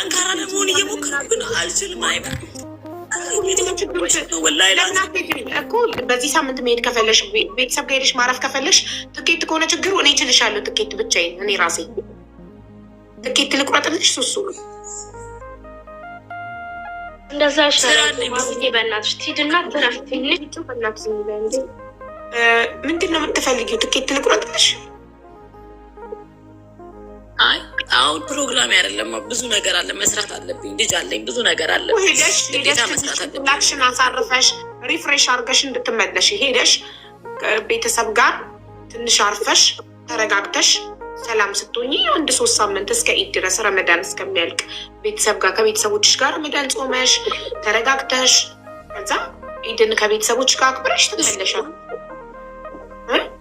ጠንካራ ለመሆን እየሞከርኩ ነው። አልችልም። እኮ በዚህ ሳምንት መሄድ ከፈለሽ ቤተሰብ ጋር ሄደሽ ማረፍ ከፈለሽ ትኬት ከሆነ ችግሩ እኔ እችልሻለሁ። ትኬት ብቻዬን እኔ ራሴ ትኬት ልቁረጥልሽ። ሱሱ እንደዛ ይሻላል። በእናትሽ ትሂድና ትረፍ ትንሽ በእናትሽ። ምንድን ነው የምትፈልጊው? ትኬት ልቁረጥልሽ? አይ አሁን ፕሮግራም አይደለም። ብዙ ነገር አለ፣ መስራት አለብኝ። ልጅ አለኝ፣ ብዙ ነገር አለ። ግዴታ መስራት አለብኝ። ላክሽን አሳርፈሽ ሪፍሬሽ አድርገሽ እንድትመለሽ ሄደሽ ቤተሰብ ጋር ትንሽ አርፈሽ ተረጋግተሽ ሰላም ስትሆኚ 1-3 ሳምንት እስከ ኢድ ድረስ ረመዳን እስከሚያልቅ ቤተሰብ ጋር ከቤተሰቦችሽ ጋር ረመዳን ጾመሽ ተረጋግተሽ ከዛ ኢድን ከቤተሰቦች ጋር አክብረሽ ትመለሻል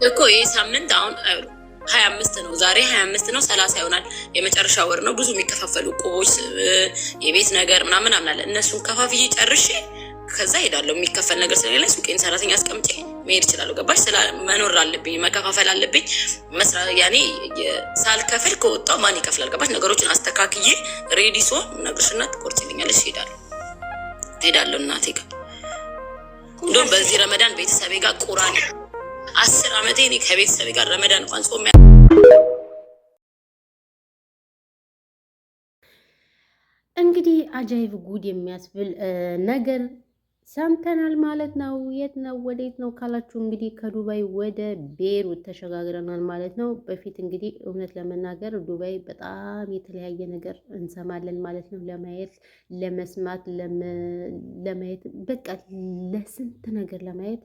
እኮ። ይህ ሳምንት አሁን 25 ነው። ዛሬ 25 ነው። 30 ይሆናል። የመጨረሻ ወር ነው። ብዙ የሚከፋፈሉ ቁቦች፣ የቤት ነገር ምናምን አምናለ። እነሱን ከፋፍዬ ጨርሼ ከዛ ሄዳለሁ። የሚከፈል ነገር ስለሌለ ሱቄን ሰራተኛ አስቀምጬ መሄድ እችላለሁ። ገባሽ? መኖር አለብኝ፣ መከፋፈል አለብኝ። መስራት ያኔ ሳልከፍል ከወጣው ማን ይከፍላል? ገባሽ? ነገሮችን አስተካክዬ ሬዲ ሲሆን ነግርሽና ትቆርጭልኛለሽ። ሄዳለሁ እናቴ ጋር። እንደውም በዚህ ረመዳን ቤተሰቤ ጋር ቁራን 10 ዓመቴ እኔ ከቤተሰቤ ጋር ረመዳን እንኳን ጾም እንግዲህ አጃይብ ጉድ የሚያስብል ነገር ሰምተናል ማለት ነው። የት ነው ወዴት ነው ካላችሁ እንግዲህ ከዱባይ ወደ ቤሩት ተሸጋግረናል ማለት ነው። በፊት እንግዲህ እውነት ለመናገር ዱባይ በጣም የተለያየ ነገር እንሰማለን ማለት ነው። ለማየት ለመስማት ለማየት በቃ ለስንት ነገር ለማየት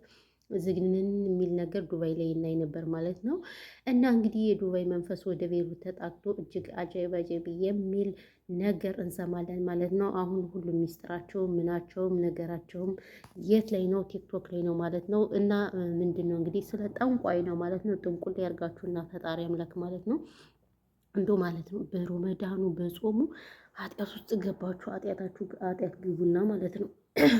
ዝግንን የሚል ነገር ዱባይ ላይ እናይ ነበር ማለት ነው። እና እንግዲህ የዱባይ መንፈስ ወደ ቤሩት ተጣቅቶ እጅግ አጃይብ የሚል ነገር እንሰማለን ማለት ነው። አሁን ሁሉም ሚስጥራቸውም ምናቸውም ነገራቸውም የት ላይ ነው? ቲክቶክ ላይ ነው ማለት ነው። እና ምንድን ነው እንግዲህ ስለ ጠንቋይ ነው ማለት ነው። ጥንቁል ያርጋችሁና ፈጣሪ አምላክ ማለት ነው እንዶ ማለት ነው። በረመዳኑ በጾሙ ኃጢአት ውስጥ ገባችሁ፣ ኃጢአት ግቡና ማለት ነው።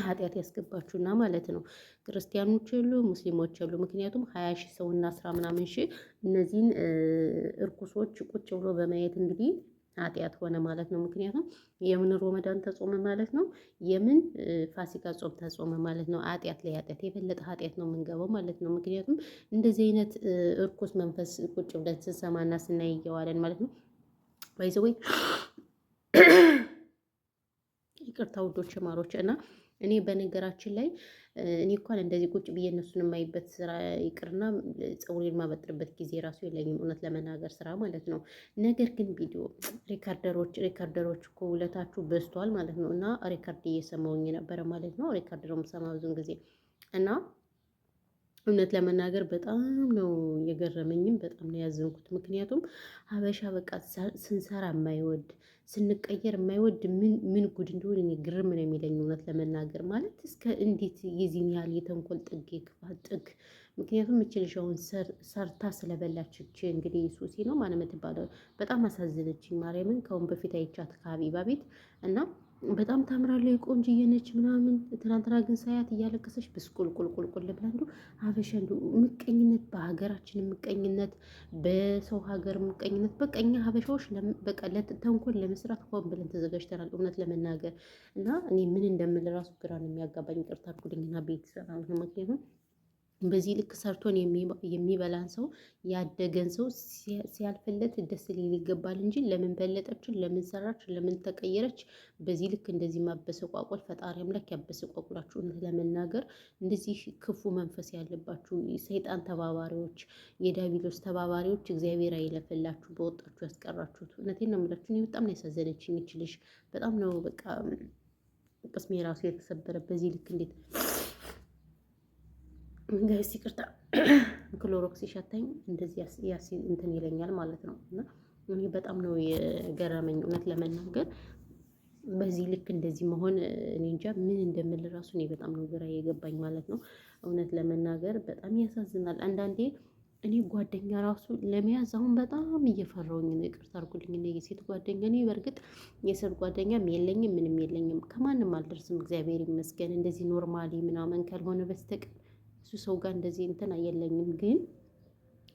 ኃጢአት ያስገባችሁና ማለት ነው። ክርስቲያኖች የሉ ሙስሊሞች የሉ። ምክንያቱም 20 ሺህ ሰው እና 10 ምናምን ሺህ እነዚህን እርኩሶች ቁጭ ብሎ በማየት እንግዲህ ኃጢአት ሆነ ማለት ነው። ምክንያቱም የምን ረመዳን ተጾመ ማለት ነው። የምን ፋሲካ ጾም ተጾመ ማለት ነው። ኃጢአት ላይ ኃጢአት የበለጠ ኃጢአት ነው የምንገባው ማለት ነው። ምክንያቱም እንደዚህ አይነት እርኩስ መንፈስ ቁጭ ብለን ስንሰማና ስናይ እየዋለን ማለት ነው። ባይዘወይ ይቅርታ ውዶች ማሮች። እና እኔ በነገራችን ላይ እኔ እንኳን እንደዚህ ቁጭ ብዬ እነሱን የማይበት ስራ ይቅርና ፀጉሬን የማበጥርበት ጊዜ ራሱ የለኝም፣ እውነት ለመናገር ስራ ማለት ነው። ነገር ግን ቪዲዮ ሪካርደሮች እኮ ውለታችሁ በዝቷል ማለት ነው። እና ሪካርድ እየሰማውኝ ነበረ ማለት ነው። ሪካርድ ነው የምሰማው ብዙን ጊዜ እና እውነት ለመናገር በጣም ነው የገረመኝም በጣም ነው ያዘንኩት። ምክንያቱም ሀበሻ በቃ ስንሰራ የማይወድ ስንቀየር የማይወድ ምን ጉድ እንደሆነ እኔ ግርም ነው የሚለኝ እውነት ለመናገር ማለት እስከ እንዴት የዚህን ያህል የተንኮል ጥግ የክፋት ጥግ። ምክንያቱም እችልሻውን ሰርታ ስለበላችች እንግዲህ ሱሲ ነው ማለት የምትባለው በጣም አሳዘነችኝ ማርያምን። ከአሁን በፊት አይቻት ከሀቢባ ቤት እና በጣም ታምራለች፣ ቆንጆዬ ነች ምናምን። ትናንትና ግን ሳያት እያለቀሰች ብስቁልቁልቁልቁል ብላ እንዱ ሀበሻ እንዱ ምቀኝነት፣ በሀገራችን ምቀኝነት፣ በሰው ሀገር ምቀኝነት። በቃ እኛ ሀበሻዎች በቃ ተንኮል ለመስራት ሆን ብለን ተዘጋጅተናል እውነት ለመናገር። እና እኔ ምን እንደምል ራሱ ግራ ነው የሚያጋባኝ። ቅርታ አድርጉልኝና ቤተሰብ ነው። ምክንያቱም በዚህ ልክ ሰርቶን የሚበላን ሰው ያደገን ሰው ሲያልፍለት ደስ ሊል ይገባል እንጂ ለምን በለጠችን፣ ለምን ሰራች፣ ለምን ተቀየረች፣ በዚህ ልክ እንደዚህ ማበሰቋቆል ፈጣሪ አምላክ ያበሰቋቁላችሁ። ለመናገር እንደዚህ ክፉ መንፈስ ያለባችሁ ሰይጣን ተባባሪዎች፣ የዳቢሎስ ተባባሪዎች እግዚአብሔር አይለፍላችሁ፣ በወጣችሁ ያስቀራችሁት። እውነቴን ነው የምላችሁ። እኔ በጣም ነው ያሳዘነችኝ ይችልሽ። በጣም ነው በቃ ቅስሜ ራሱ የተሰበረ በዚህ ልክ እንዴት ጋይስ ይቅርታ ክሎሮክስ ይሸታኝ እንደዚህ እንትን ይለኛል ማለት ነው። እና እኔ በጣም ነው የገረመኝ እውነት ለመናገር በዚህ ልክ እንደዚህ መሆን እኔ እንጃ ምን እንደምል ራሱ እኔ በጣም ነው ግራ የገባኝ ማለት ነው። እውነት ለመናገር በጣም ያሳዝናል። አንዳንዴ እኔ ጓደኛ ራሱ ለመያዝ አሁን በጣም እየፈራሁኝ ነው። ይቅርታ አድርጉልኝ። እና የሴት ጓደኛ እኔ በእርግጥ የሴት ጓደኛም የለኝም ምንም የለኝም፣ ከማንም አልደርስም እግዚአብሔር ይመስገን። እንደዚህ ኖርማሊ ምናምን ካልሆነ በስተቀር እሱ ሰው ጋር እንደዚህ እንትን የለኝም። ግን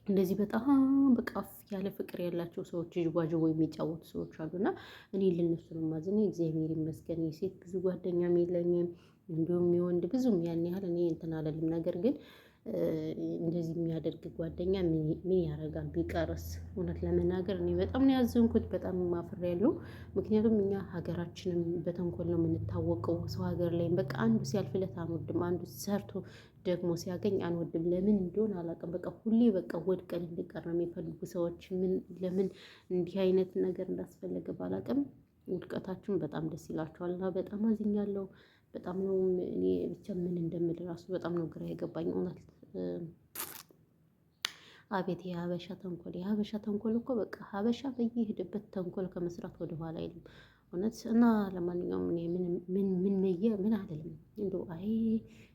እንደዚህ በጣም በቃ ያለ ፍቅር ያላቸው ሰዎች ጅጓጅቦ የሚጫወቱ ሰዎች አሉና እኔ ልነሱ ነው ማዝን። እግዚአብሔር ይመስገን የሴት ብዙ ጓደኛም የለኝም፣ እንዲሁም የወንድ ብዙም ያን ያህል እኔ እንትን አለልም። ነገር ግን እንደዚህ የሚያደርግ ጓደኛ ምን ያደርጋል ቢቀርስ? እውነት ለመናገር እኔ በጣም ነው ያዘንኩት፣ በጣም ማፍሬያለሁ። ምክንያቱም እኛ ሀገራችንም በተንኮል ነው የምንታወቀው። ሰው ሀገር ላይም በቃ አንዱ ሲያልፍለት አንወድም፣ አንዱ ሰርቶ ደግሞ ሲያገኝ አንወድም። ለምን እንደሆነ አላውቅም። በቃ ሁሌ በቃ ወድቀን እንድንቀር ነው የሚፈልጉ ሰዎች። ለምን እንዲህ አይነት ነገር እንዳስፈለገ ባላውቅም ውድቀታችን በጣም ደስ ይላቸዋል እና በጣም አዝኛለሁ። በጣም ነው እኔ ብቻ ምን እንደምል ራሱ በጣም ነው ግራ የገባኝ እውነት። አቤት የሀበሻ ተንኮል! የሀበሻ ተንኮል እኮ በቃ ሀበሻ በየሄደበት ተንኮል ከመስራት ወደኋላ አይልም እውነት። እና ለማንኛውም እኔ ምን አይደለም እንደው አይ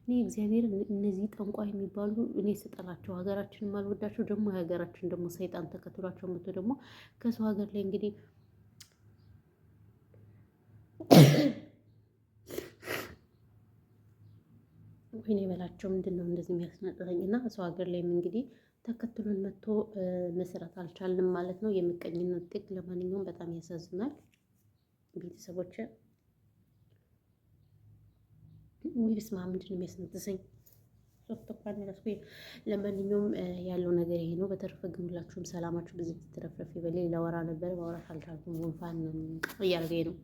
እኔ እግዚአብሔር እነዚህ ጠንቋይ የሚባሉ እኔ ስጠላቸው፣ ሀገራችንን ማልወዳቸው ደግሞ የሀገራችን ደግሞ ሰይጣን ተከትሏቸው መጥቶ ደግሞ ከሰው ሀገር ላይ እንግዲህ ወይኔ በላቸው ምንድን ነው እንደዚህ የሚያስነጥረኝ? እና ሰው ሀገር ላይም እንግዲህ ተከትሎን መጥቶ መስራት አልቻልንም ማለት ነው። የምቀኝነት ጥግ። ለማንኛውም በጣም ያሳዝናል ቤተሰቦች። ወይ በስመ አብ ምንድን ነው የሚያስነጥሰኝ? ለማንኛውም ያለው ነገር ይሄ ነው። በተረፈ ግን ሁላችሁም ሰላማችሁ ብዙ ትረፍረፍ ይበል። ላወራ ነበር ማውራት አልቻልኩም። ጉንፋን እያደረገኝ ነው።